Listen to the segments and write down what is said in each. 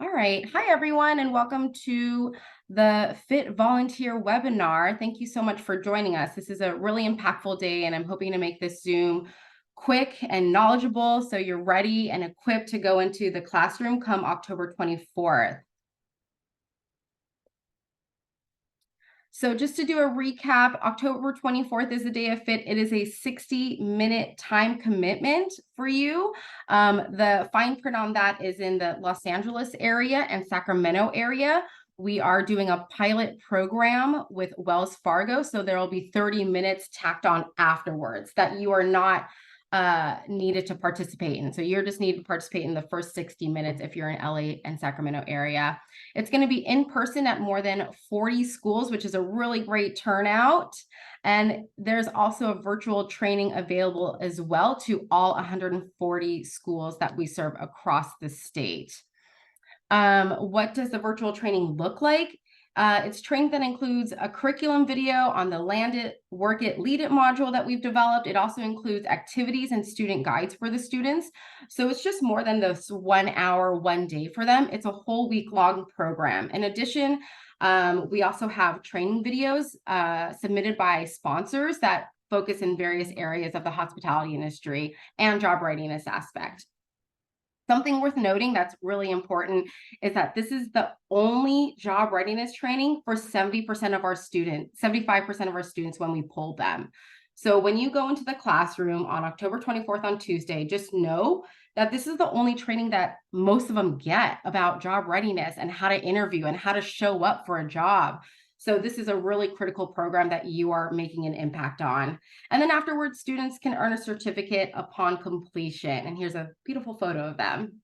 All right. Hi, everyone, and welcome to the Fit Volunteer webinar. Thank you so much for joining us. This is a really impactful day, and I'm hoping to make this Zoom quick and knowledgeable so you're ready and equipped to go into the classroom come October 24th. So just to do a recap, October 24th is the day of FIT. It is a 60-minute time commitment for you. The fine print on that is in the Los Angeles area and Sacramento area. We are doing a pilot program with Wells Fargo, so there will be 30 minutes tacked on afterwards that you are not needed to participate in. So you're just needed to participate in the first 60 minutes if you're in LA and Sacramento area. It's going to be in person at more than 40 schools, which is a really great turnout. And there's also a virtual training available as well to all 140 schools that we serve across the state. What does the virtual training look like? It's training that includes a curriculum video on the Land It, Work It, Lead It module that we've developed. It also includes activities and student guides for the students. So it's just more than this 1 hour, one day for them. It's a whole week-long program. In addition, we also have training videos submitted by sponsors that focus in various areas of the hospitality industry and job readiness aspect. Something worth noting that's really important is that this is the only job readiness training for 70% of our students, 75% of our students when we pull them. So when you go into the classroom on October 24th on Tuesday, just know that this is the only training that most of them get about job readiness and how to interview and how to show up for a job. So this is a really critical program that you are making an impact on. And then afterwards, students can earn a certificate upon completion. And here's a beautiful photo of them.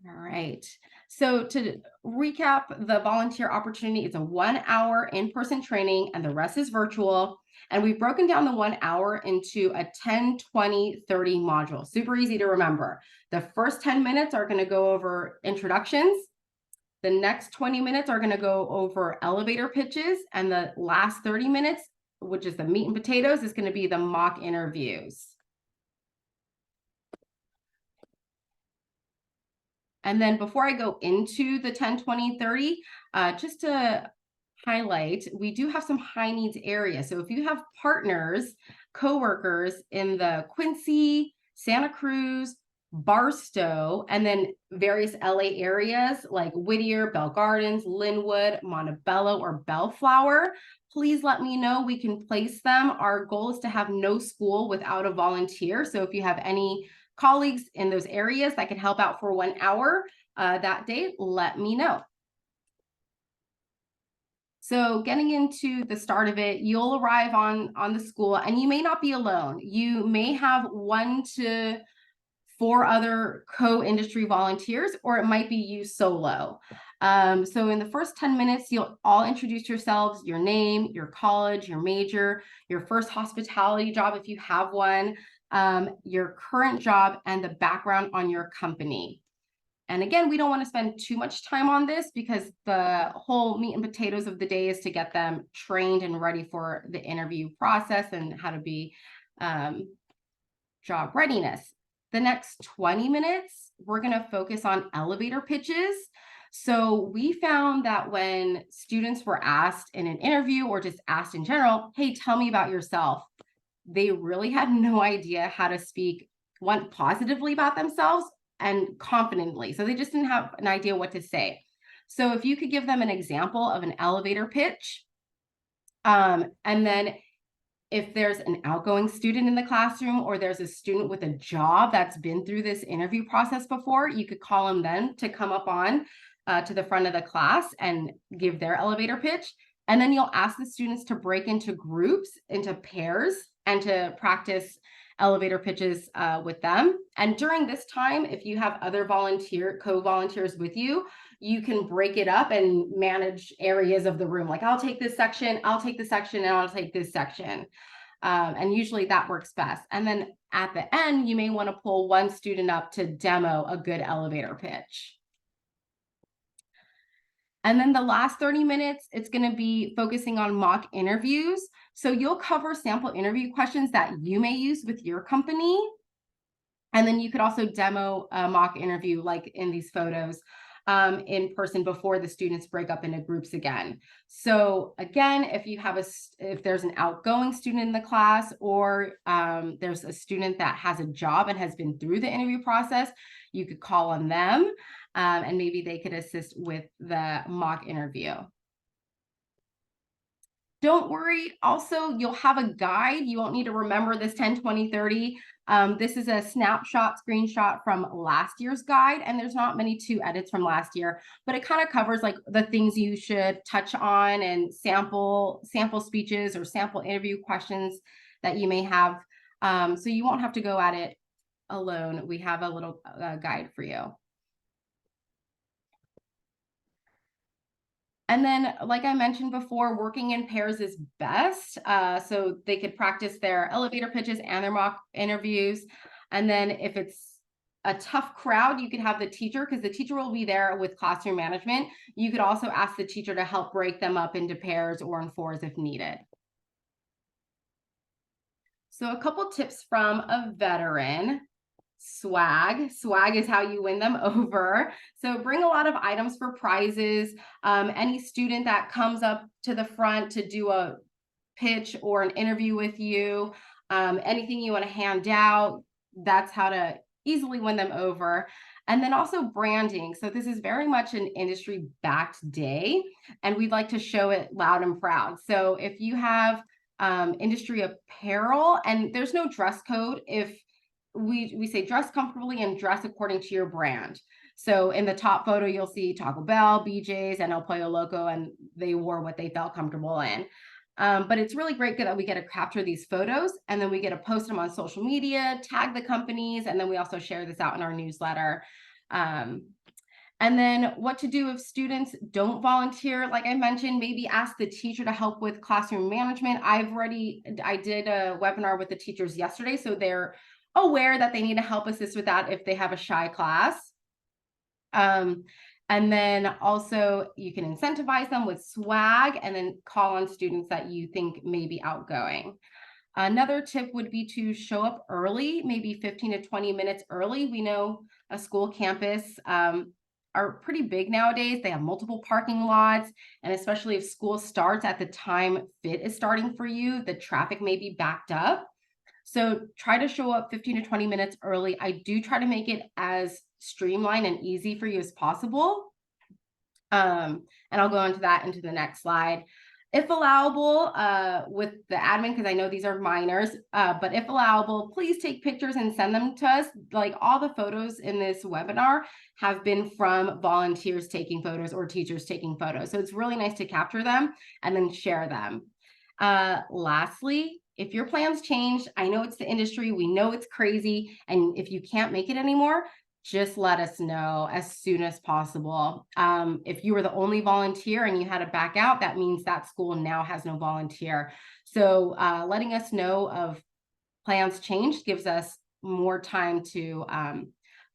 All right. So to recap, the volunteer opportunity is a 1 hour in-person training and the rest is virtual. And we've broken down the 1 hour into a 10, 20, 30 module. Super easy to remember. The first 10 minutes are going to go over introductions. The next 20 minutes are going to go over elevator pitches, and the last 30 minutes, which is the meat and potatoes, is going to be the mock interviews. And then before I go into the 10, 20, 30, just to highlight, we do have some high needs areas. So if you have partners, coworkers in the Quincy, Santa Cruz, Barstow, and then various LA areas like Whittier, Bell Gardens, Linwood, Montebello, or Bellflower, please let me know. We can place them. Our goal is to have no school without a volunteer. So if you have any colleagues in those areas that can help out for 1 hour that day, let me know. So getting into the start of it, you'll arrive on the school and you may not be alone. You may have 1 to 4 other co-industry volunteers, or it might be you solo. So in the first 10 minutes, you'll all introduce yourselves, your name, your college, your major, your first hospitality job if you have one, your current job, and the background on your company. And again, we don't want to spend too much time on this because the whole meat and potatoes of the day is to get them trained and ready for the interview process and how to be job readiness. The next 20 minutes, we're going to focus on elevator pitches. So we found that when students were asked in an interview or just asked in general, hey, tell me about yourself, they really had no idea how to speak, one, positively about themselves and confidently. So they just didn't have an idea what to say. So if you could give them an example of an elevator pitch, and then if there's an outgoing student in the classroom or there's a student with a job that's been through this interview process before, you could call them then to come up on to the front of the class and give their elevator pitch. And then you'll ask the students to break into groups, into pairs, and to practice elevator pitches with them. And during this time, if you have other co-volunteers with you, you can break it up and manage areas of the room. Like, I'll take this section, I'll take this section, and I'll take this section. And usually that works best. And then at the end, you may want to pull one student up to demo a good elevator pitch. And then the last 30 minutes, it's going to be focusing on mock interviews. So you'll cover sample interview questions that you may use with your company. And then you could also demo a mock interview like in these photos in person before the students break up into groups again. So again, if there's an outgoing student in the class, or there's a student that has a job and has been through the interview process, you could call on them and maybe they could assist with the mock interview. Don't worry. Also, you'll have a guide. You won't need to remember this 10, 20, 30. This is a snapshot screenshot from last year's guide, and there's not many two edits from last year, but it kind of covers like the things you should touch on and sample speeches or sample interview questions that you may have. So you won't have to go at it alone. We have a little guide for you. And then, like I mentioned before, working in pairs is best. So they could practice their elevator pitches and their mock interviews. And then if it's a tough crowd, you could have the teacher, because the teacher will be there with classroom management. You could also ask the teacher to help break them up into pairs or in fours if needed. So a couple tips from a veteran. Swag is how you win them over. So bring a lot of items for prizes. Any student that comes up to the front to do a pitch or an interview with you, anything you want to hand out, that's how to easily win them over. And then also branding. So this is very much an industry backed day, and we'd like to show it loud and proud. So if you have industry apparel, and there's no dress code, if we say dress comfortably and dress according to your brand. So in the top photo, you'll see Taco Bell, BJ's, and El Pollo Loco, and they wore what they felt comfortable in. But it's really great that we get to capture these photos, and then we get to post them on social media, tag the companies, and then we also share this out in our newsletter. And then what to do if students don't volunteer. Like I mentioned, maybe ask the teacher to help with classroom management. I did a webinar with the teachers yesterday, so they're aware that they need to help assist with that if they have a shy class. And then also you can incentivize them with swag, and then call on students that you think may be outgoing. Another tip would be to show up early, maybe 15 to 20 minutes early. We know a school campus are pretty big nowadays. They have multiple parking lots, and especially if school starts at the time fit is starting for you, the traffic may be backed up. So try to show up 15 to 20 minutes early. I do try to make it as streamlined and easy for you as possible. And I'll go into that into the next slide. If allowable, with the admin, because I know these are minors, but if allowable, please take pictures and send them to us. Like all the photos in this webinar have been from volunteers taking photos or teachers taking photos. So it's really nice to capture them and then share them. Lastly, if your plans change, I know it's the industry, we know it's crazy, and if you can't make it anymore, just let us know as soon as possible. If you were the only volunteer and you had to back out, that means that school now has no volunteer. So letting us know of plans changed gives us more time to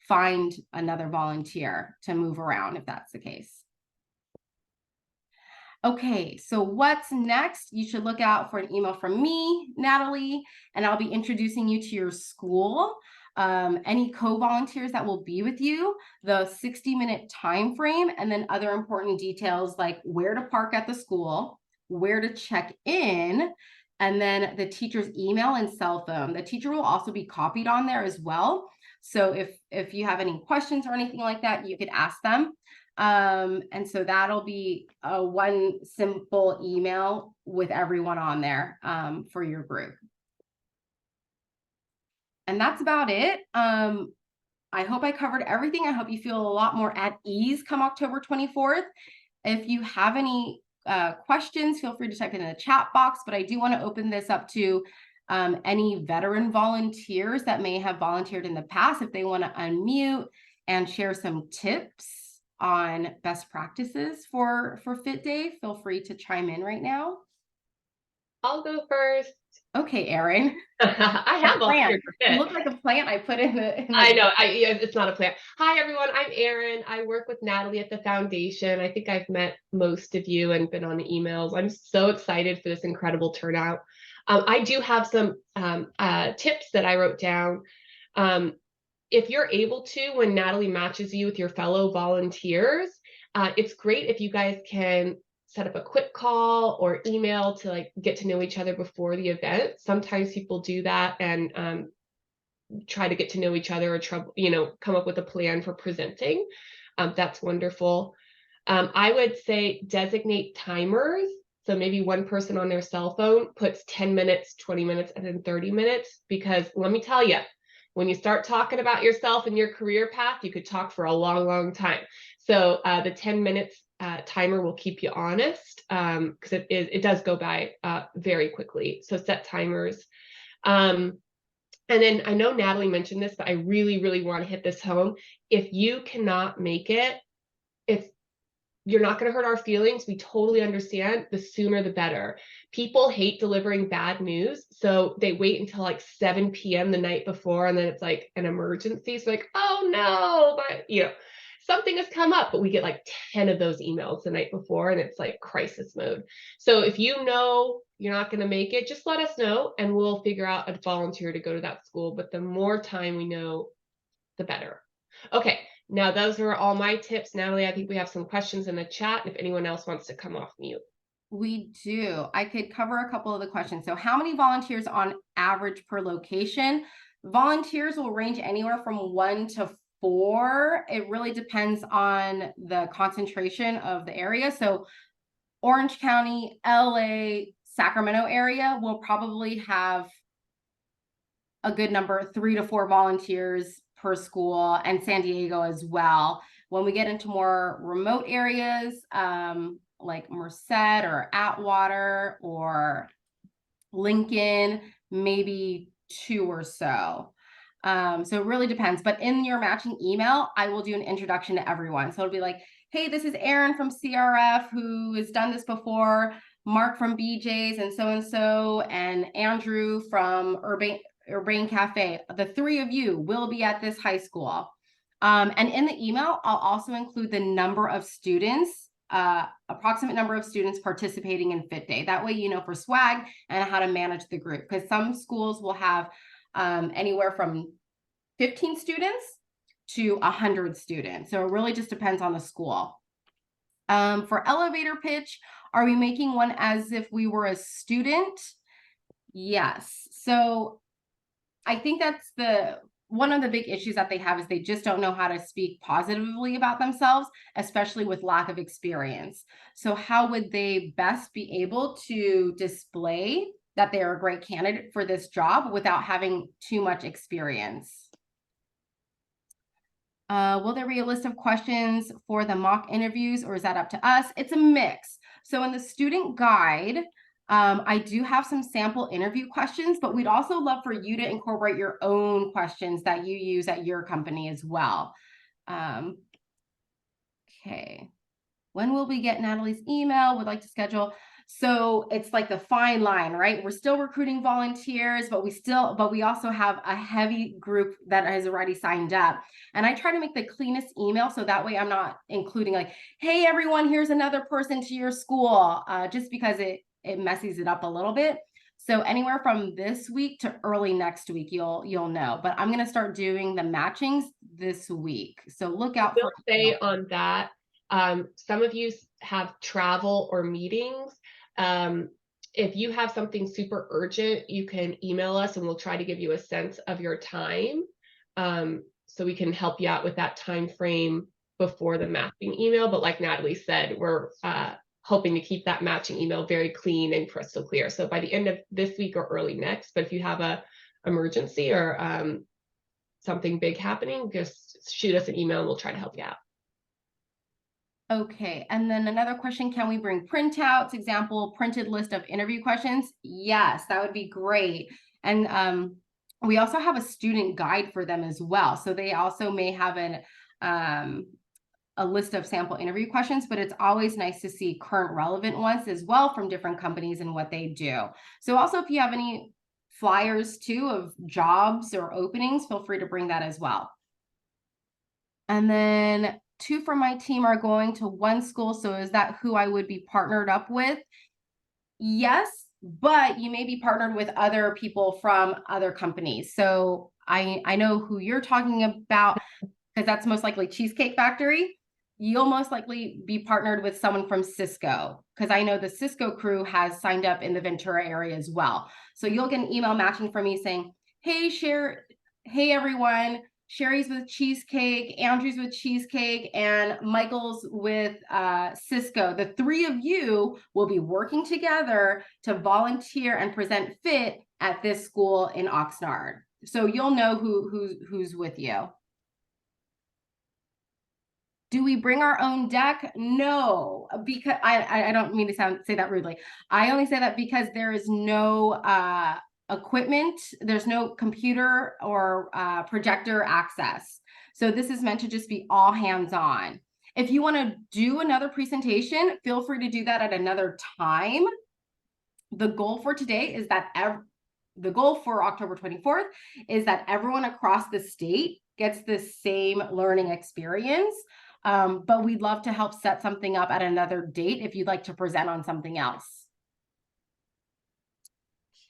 find another volunteer to move around if that's the case. Okay, so what's next? You should look out for an email from me, Natalie, and I'll be introducing you to your school, any co-volunteers that will be with you, the 60-minute time frame, and then other important details like where to park at the school, where to check in, and then the teacher's email and cell phone. The teacher will also be copied on there as well. So if you have any questions or anything like that, you could ask them. And so that'll be one simple email with everyone on there for your group. And that's about it. I hope I covered everything. I hope you feel a lot more at ease come October 24th. If you have any questions, feel free to type it in the chat box, but I do want to open this up to any veteran volunteers that may have volunteered in the past. If they want to unmute and share some tips on best practices for Fit Day, feel free to chime in right now. I'll go first. Okay, Erin. I have a plant. You look like a plant I put in the I know. It's not a plant. Hi, everyone. I'm Erin. I work with Natalie at the foundation. I think I've met most of you and been on the emails. I'm so excited for this incredible turnout. I do have some tips that I wrote down. if you're able to, when Natalie matches you with your fellow volunteers, it's great if you guys can set up a quick call or email to like get to know each other before the event. Sometimes people do that and try to get to know each other or come up with a plan for presenting. That's wonderful. I would say designate timers. So maybe one person on their cell phone puts 10 minutes, 20 minutes, and then 30 minutes. Because let me tell you, when you start talking about yourself and your career path, you could talk for a long, long time. So the 10 minutes timer will keep you honest, because it does go by very quickly. So set timers. And then I know Natalie mentioned this, but I really, really want to hit this home. If you cannot make it, you're not going to hurt our feelings. We totally understand. The sooner the better. People hate delivering bad news, so they wait until like 7 p.m. the night before, and then it's like an emergency. So like, oh no, but something has come up, but we get like 10 of those emails the night before, and it's like crisis mode. So if you know you're not going to make it, just let us know, and we'll figure out a volunteer to go to that school. But the more time we know, the better. Okay. Now, those are all my tips. Natalie, I think we have some questions in the chat if anyone else wants to come off mute. We do. I could cover a couple of the questions. So how many volunteers on average per location? Volunteers will range anywhere from 1 to 4. It really depends on the concentration of the area. So Orange County, LA, Sacramento area will probably have a good number, 3 to 4 volunteers per school, and San Diego as well. When we get into more remote areas, like Merced or Atwater or Lincoln, maybe 2 or so. So it really depends. But in your matching email, I will do an introduction to everyone. So it'll be like, hey, this is Erin from CRF who has done this before, Mark from BJ's and Andrew from Urbane Cafe. The 3 of you will be at this high school. And in the email, I'll also include the number of students, approximate number of students participating in Fit Day. That way, you know, for swag and how to manage the group, because some schools will have anywhere from 15 students to 100 students. So it really just depends on the school. For elevator pitch, are we making one as if we were a student? Yes. So I think that's one of the big issues that they have is they just don't know how to speak positively about themselves, especially with lack of experience. So how would they best be able to display that they're a great candidate for this job without having too much experience? Will there be a list of questions for the mock interviews, or is that up to us? It's a mix. So in the student guide, I do have some sample interview questions, but we'd also love for you to incorporate your own questions that you use at your company as well. Okay. When will we get Natalie's email? Would like to schedule. So it's like the fine line, right? We're still recruiting volunteers, but we also have a heavy group that has already signed up. And I try to make the cleanest email, so that way I'm not including like, hey, everyone, here's another person to your school, just because it messes it up a little bit. So anywhere from this week to early next week, you'll know. But I'm going to start doing the matchings this week. So look out for. Say on that, some of you have travel or meetings. If you have something super urgent, you can email us and we'll try to give you a sense of your time, so we can help you out with that time frame before the matching email. But like Natalie said, we're hoping to keep that matching email very clean and crystal clear. So by the end of this week or early next, but if you have a emergency or something big happening, just shoot us an email and we'll try to help you out. Okay, and then another question, can we bring printouts, example, printed list of interview questions? Yes, that would be great. And we also have a student guide for them as well. So they also may have a list of sample interview questions, but it's always nice to see current relevant ones as well from different companies and what they do. So also, if you have any flyers too of jobs or openings, feel free to bring that as well. And then 2 from my team are going to one school. So is that who I would be partnered up with? Yes, but you may be partnered with other people from other companies. So I know who you're talking about, because that's most likely Cheesecake Factory. You'll most likely be partnered with someone from Cisco, because I know the Cisco crew has signed up in the Ventura area as well. So you'll get an email matching from me saying, hey, hey everyone, Sherry's with Cheesecake, Andrew's with Cheesecake, and Michael's with Cisco. The three of you will be working together to volunteer and present FIT at this school in Oxnard. So you'll know who's with you. Do we bring our own deck? No, because I don't mean to say that rudely. I only say that because there is no equipment, there's no computer or projector access. So this is meant to just be all hands on. If you want to do another presentation, feel free to do that at another time. The goal for today is that the goal for October 24th is that everyone across the state gets the same learning experience. But we'd love to help set something up at another date if you'd like to present on something else.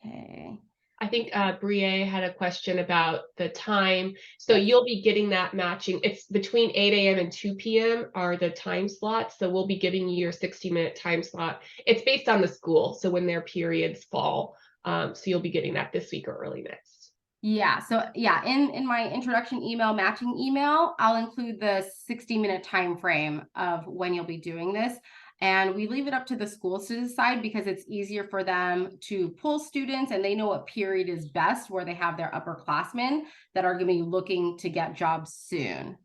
Okay. I think Brie had a question about the time. So you'll be getting that matching. It's between 8 a.m. and 2 p.m. are the time slots. So we'll be giving you your 60-minute time slot. It's based on the school. So when their periods fall. So you'll be getting that this week or early next. Yeah. So yeah, in my introduction email, matching email, I'll include the 60-minute time frame of when you'll be doing this. And we leave it up to the schools to decide, because it's easier for them to pull students and they know what period is best, where they have their upperclassmen that are going to be looking to get jobs soon.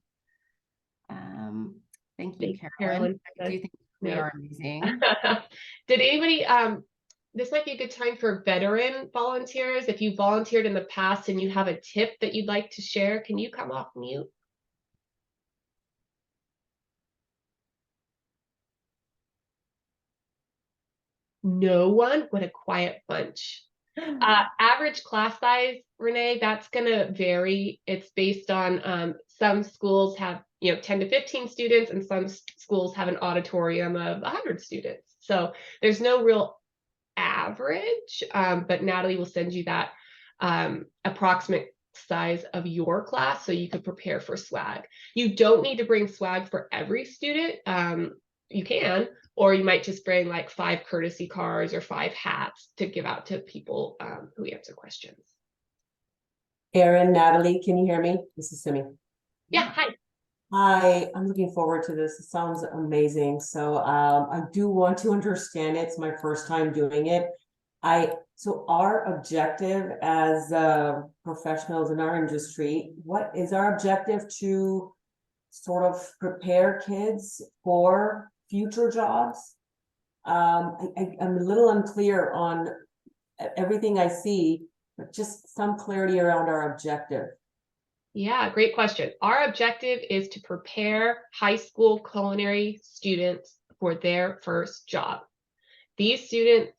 Thank you, Carolyn. I do think we are amazing. Did anybody, this might be a good time for veteran volunteers. If you volunteered in the past and you have a tip that you'd like to share, can you come off mute? No one? What a quiet bunch. Average class size, Renee, that's going to vary. It's based on some schools have 10 to 15 students, and some schools have an auditorium of 100 students. So there's no real average, but Natalie will send you that approximate size of your class so you could prepare for swag. You don't need to bring swag for every student. You can, or you might just bring like 5 courtesy cards or 5 hats to give out to people who answer questions. Erin, Natalie, can you hear me? This is Simi. Yeah, hi. Hi, I'm looking forward to this. It sounds amazing. So I do want to understand it. It's my first time doing it. So our objective as professionals in our industry, what is our objective? To sort of prepare kids for future jobs? I'm a little unclear on everything I see, but just some clarity around our objective. Yeah, great question. Our objective is to prepare high school culinary students for their first job. These students,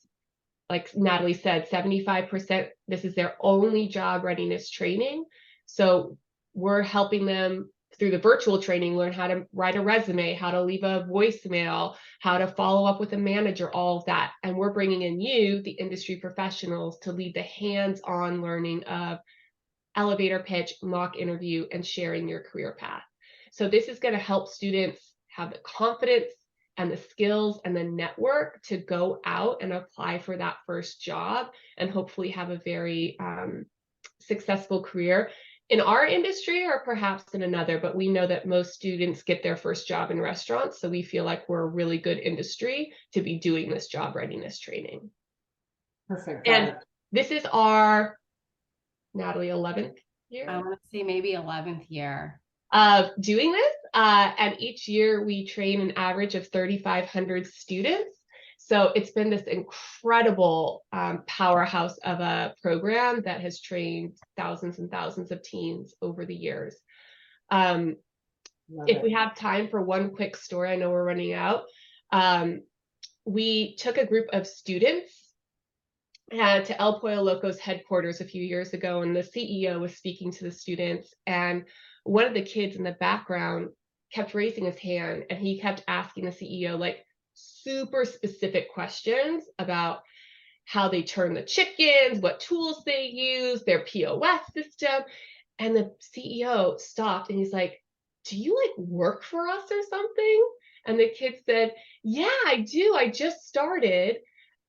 like Natalie said, 75%, this is their only job readiness training. So we're helping them through the virtual training learn how to write a resume, how to leave a voicemail, how to follow up with a manager, all of that. And we're bringing in you, the industry professionals, to lead the hands-on learning of elevator pitch, mock interview, and sharing your career path. So this is going to help students have the confidence and the skills and the network to go out and apply for that first job and hopefully have a very successful career in our industry or perhaps in another. But we know that most students get their first job in restaurants. So we feel like we're a really good industry to be doing this job readiness training. Perfect. And this is our, Natalie, 11th year? I want to say maybe 11th year of doing this. And each year we train an average of 3,500 students. So it's been this incredible powerhouse of a program that has trained thousands and thousands of teens over the years. If we have time for one quick story, I know we're running out. We took a group of students to El Pollo Loco's headquarters a few years ago, and the CEO was speaking to the students, and one of the kids in the background kept raising his hand, and he kept asking the CEO like super specific questions about how they turn the chickens, what tools they use, their POS system. And the CEO stopped and he's like, do you like work for us or something? And the kid said, yeah, I do. I just started.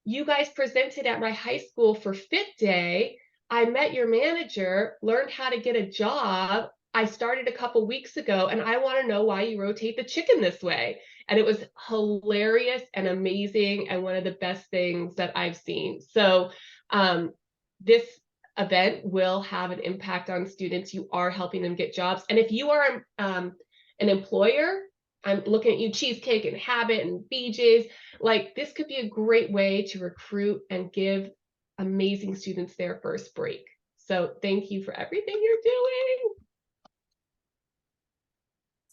You guys presented at my high school for Fit Day. I met your manager, learned how to get a job. I started a couple weeks ago, and I want to know why you rotate the chicken this way. And it was hilarious and amazing, and one of the best things that I've seen. So this event will have an impact on students. You are helping them get jobs. And if you are an employer, I'm looking at you, Cheesecake and Habit and BJ's, like this could be a great way to recruit and give amazing students their first break. So thank you for everything you're doing.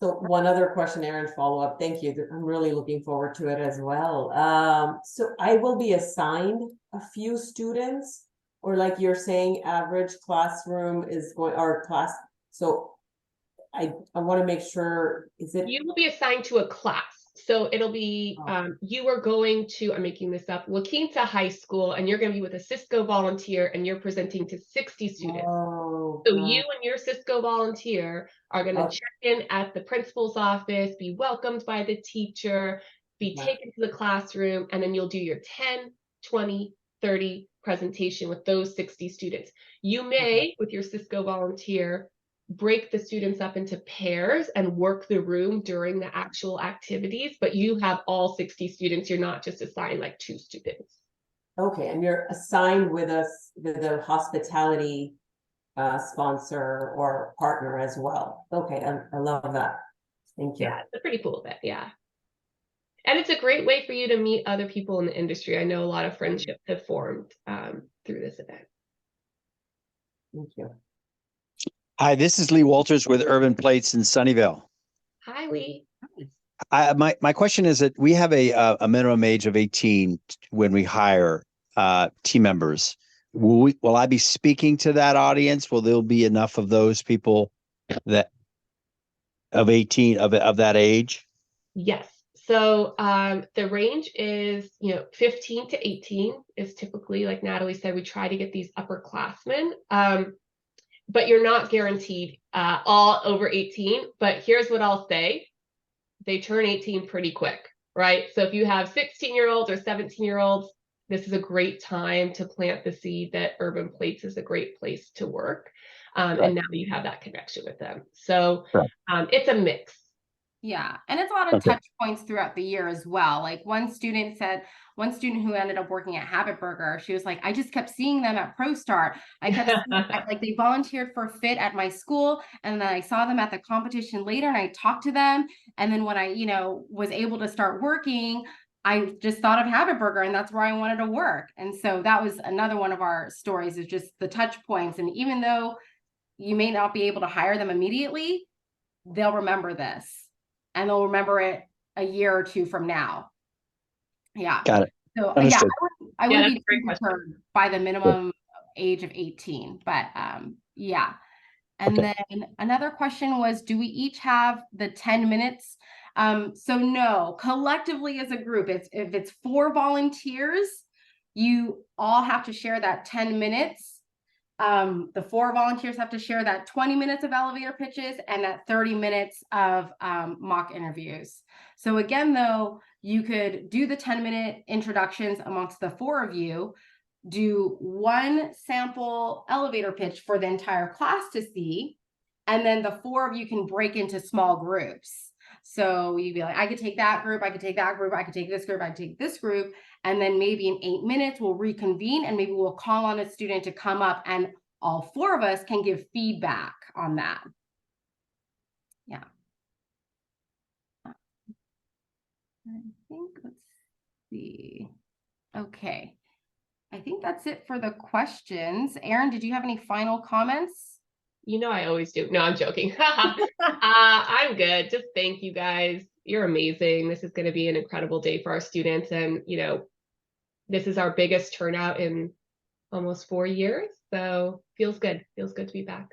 So one other question, Erin, follow up. Thank you. I'm really looking forward to it as well. So I will be assigned a few students, or like you're saying, average classroom is going, or class. So I want to make sure, is it? You will be assigned to a class. So it'll be, you are going to, I'm making this up, La Quinta High School, and you're going to be with a Cisco volunteer, and you're presenting to 60 students. Oh, So you and your Cisco volunteer are going to check in at the principal's office, be welcomed by the teacher, be taken to the classroom, and then you'll do your 10, 20, 30 presentation with those 60 students. You may, with your Cisco volunteer, break the students up into pairs and work the room during the actual activities, but you have all 60 students. You're not just assigned like 2 students. Okay, and you're assigned with us, with a hospitality sponsor or partner as well. Okay, I love that. Thank you. Yeah, it's a pretty cool event. Yeah. And it's a great way for you to meet other people in the industry. I know a lot of friendships have formed through this event. Thank you. Hi, this is Lee Walters with Urban Plates in Sunnyvale. Hi, Lee. My question is that we have a minimum age of 18 when we hire team members. Will I be speaking to that audience? Will there be enough of those people that of 18 of that age? Yes. So the range is, 15 to 18 is typically, like Natalie said, we try to get these upperclassmen. But you're not guaranteed all over 18. But here's what I'll say. They turn 18 pretty quick, right? So if you have 16-year-olds or 17-year-olds, this is a great time to plant the seed that Urban Plates is a great place to work. Right. And now you have that connection with them. So it's a mix. Yeah, and it's a lot of touch points throughout the year as well. Like one student who ended up working at Habit Burger, she was like, I just kept seeing them at ProStart. I kept seeing, like they volunteered for Fit at my school, and then I saw them at the competition later, and I talked to them. And then when I, was able to start working, I just thought of Habit Burger, and that's where I wanted to work. And so that was another one of our stories, is just the touch points. And even though you may not be able to hire them immediately, they'll remember this. And they'll remember it a year or 2 from now. Yeah. Got it. So Understood. I would be deterred by the minimum age of 18, but yeah. And then another question was, do we each have the 10 minutes? So no, collectively as a group, if it's 4 volunteers, you all have to share that 10 minutes. The 4 volunteers have to share that 20 minutes of elevator pitches and that 30 minutes of mock interviews. So again, though, you could do the 10-minute introductions amongst the 4 of you, do 1 sample elevator pitch for the entire class to see, and then the 4 of you can break into small groups. So you'd be like, I could take that group, I could take that group, I could take this group, I could take this group. And then maybe in 8 minutes, we'll reconvene and maybe we'll call on a student to come up and all 4 of us can give feedback on that. Yeah. I think, let's see. Okay. I think that's it for the questions. Erin, did you have any final comments? I always do. No, I'm joking. I'm good. Just thank you guys. You're amazing. This is going to be an incredible day for our students. And, this is our biggest turnout in almost 4 years. So feels good. Feels good to be back.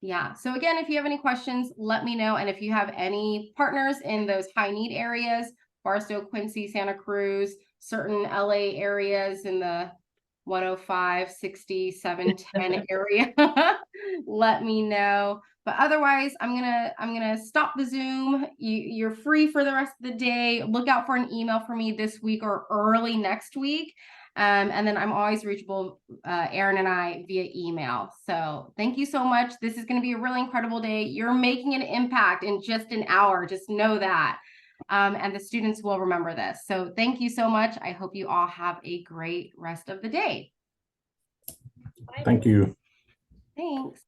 Yeah. So again, if you have any questions, let me know. And if you have any partners in those high need areas, Barstow, Quincy, Santa Cruz, certain LA areas in the 105, 60, 710 area, let me know. But otherwise, I'm gonna stop the Zoom. You're free for the rest of the day. Look out for an email from me this week or early next week. And then I'm always reachable, Aaron and I, via email. So thank you so much. This is going to be a really incredible day. You're making an impact in just an hour. Just know that. And the students will remember this. So thank you so much. I hope you all have a great rest of the day. Thank you. Thanks.